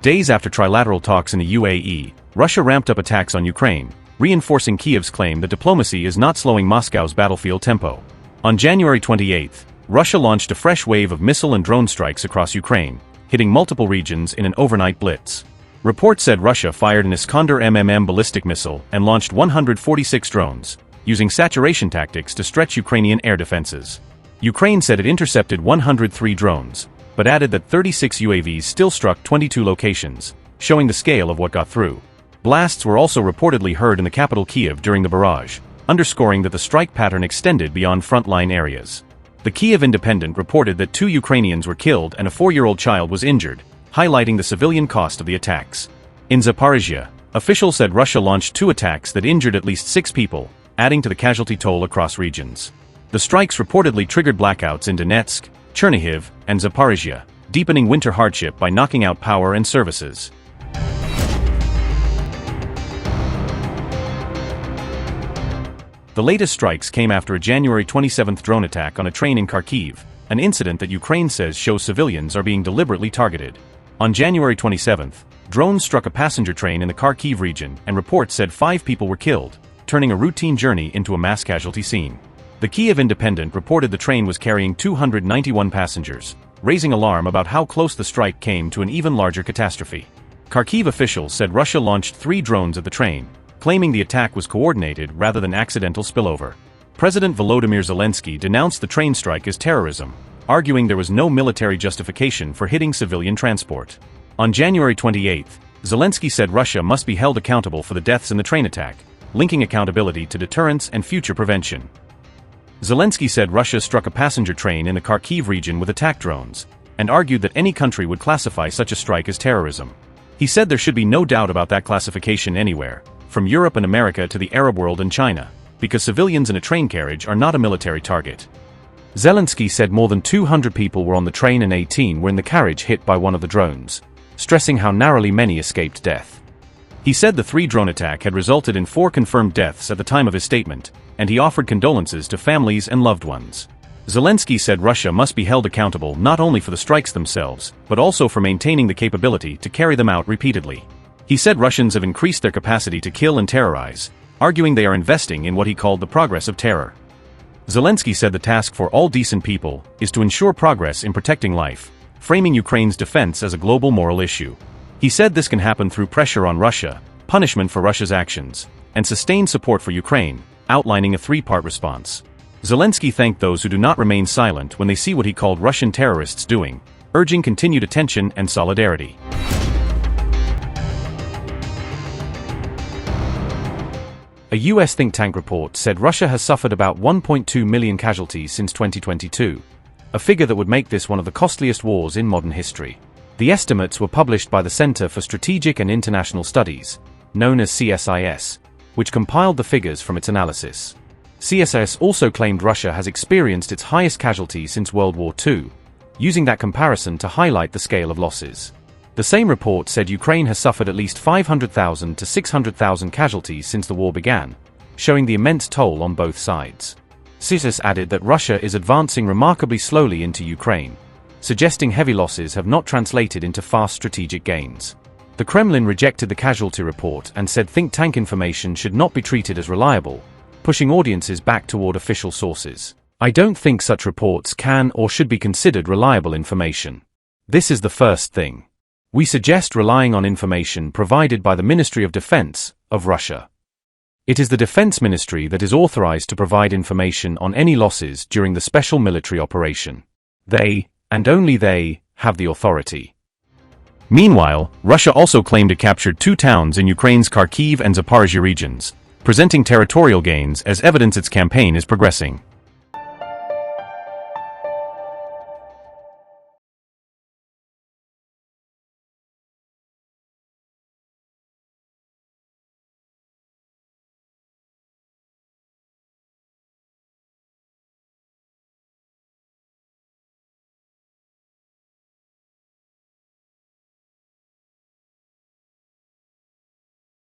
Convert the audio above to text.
Days after trilateral talks in the UAE, Russia ramped up attacks on Ukraine, reinforcing Kyiv's claim that diplomacy is not slowing Moscow's battlefield tempo. On January 28, Russia launched a fresh wave of missile and drone strikes across Ukraine, hitting multiple regions in an overnight blitz. Reports said Russia fired an Iskander-M ballistic missile and launched 146 drones, using saturation tactics to stretch Ukrainian air defenses. Ukraine said it intercepted 103 drones, but added that 36 UAVs still struck 22 locations, showing the scale of what got through. Blasts were also reportedly heard in the capital Kyiv during the barrage, underscoring that the strike pattern extended beyond frontline areas. The Kyiv Independent reported that 2 Ukrainians were killed and a 4-year-old child was injured, highlighting the civilian cost of the attacks. In Zaporizhzhia, officials said Russia launched 2 attacks that injured at least 6 people, adding to the casualty toll across regions. The strikes reportedly triggered blackouts in Donetsk, Chernihiv, and Zaporizhzhia, deepening winter hardship by knocking out power and services. The latest strikes came after a January 27 drone attack on a train in Kharkiv, an incident that Ukraine says shows civilians are being deliberately targeted. On January 27, drones struck a passenger train in the Kharkiv region and reports said 5 people were killed, turning a routine journey into a mass casualty scene. The Kyiv Independent reported the train was carrying 291 passengers, raising alarm about how close the strike came to an even larger catastrophe. Kharkiv officials said Russia launched 3 drones at the train, claiming the attack was coordinated rather than accidental spillover. President Volodymyr Zelensky denounced the train strike as terrorism, arguing there was no military justification for hitting civilian transport. On January 28, Zelensky said Russia must be held accountable for the deaths in the train attack, linking accountability to deterrence and future prevention. Zelensky said Russia struck a passenger train in the Kharkiv region with attack drones, and argued that any country would classify such a strike as terrorism. He said there should be no doubt about that classification anywhere, from Europe and America to the Arab world and China, because civilians in a train carriage are not a military target. Zelensky said more than 200 people were on the train and 18 were in the carriage hit by one of the drones, stressing how narrowly many escaped death. He said the 3-drone attack had resulted in 4 confirmed deaths at the time of his statement, and he offered condolences to families and loved ones. Zelensky said Russia must be held accountable not only for the strikes themselves, but also for maintaining the capability to carry them out repeatedly. He said Russians have increased their capacity to kill and terrorize, arguing they are investing in what he called the progress of terror. Zelensky said the task for all decent people is to ensure progress in protecting life, framing Ukraine's defense as a global moral issue. He said this can happen through pressure on Russia, punishment for Russia's actions, and sustained support for Ukraine, outlining a 3-part response. Zelensky thanked those who do not remain silent when they see what he called Russian terrorists doing, urging continued attention and solidarity. A U.S. think tank report said Russia has suffered about 1.2 million casualties since 2022, a figure that would make this one of the costliest wars in modern history. The estimates were published by the Center for Strategic and International Studies, known as CSIS, which compiled the figures from its analysis. CSIS also claimed Russia has experienced its highest casualties since World War II, using that comparison to highlight the scale of losses. The same report said Ukraine has suffered at least 500,000 to 600,000 casualties since the war began, showing the immense toll on both sides. CSIS added that Russia is advancing remarkably slowly into Ukraine, suggesting heavy losses have not translated into fast strategic gains. The Kremlin rejected the casualty report and said think tank information should not be treated as reliable, pushing audiences back toward official sources. I don't think such reports can or should be considered reliable information. This is the first thing. We suggest relying on information provided by the Ministry of Defense of Russia. It is the Defense Ministry that is authorized to provide information on any losses during the special military operation. They, and only they, have the authority. Meanwhile, Russia also claimed it captured 2 towns in Ukraine's Kharkiv and Zaporizhzhia regions, presenting territorial gains as evidence its campaign is progressing.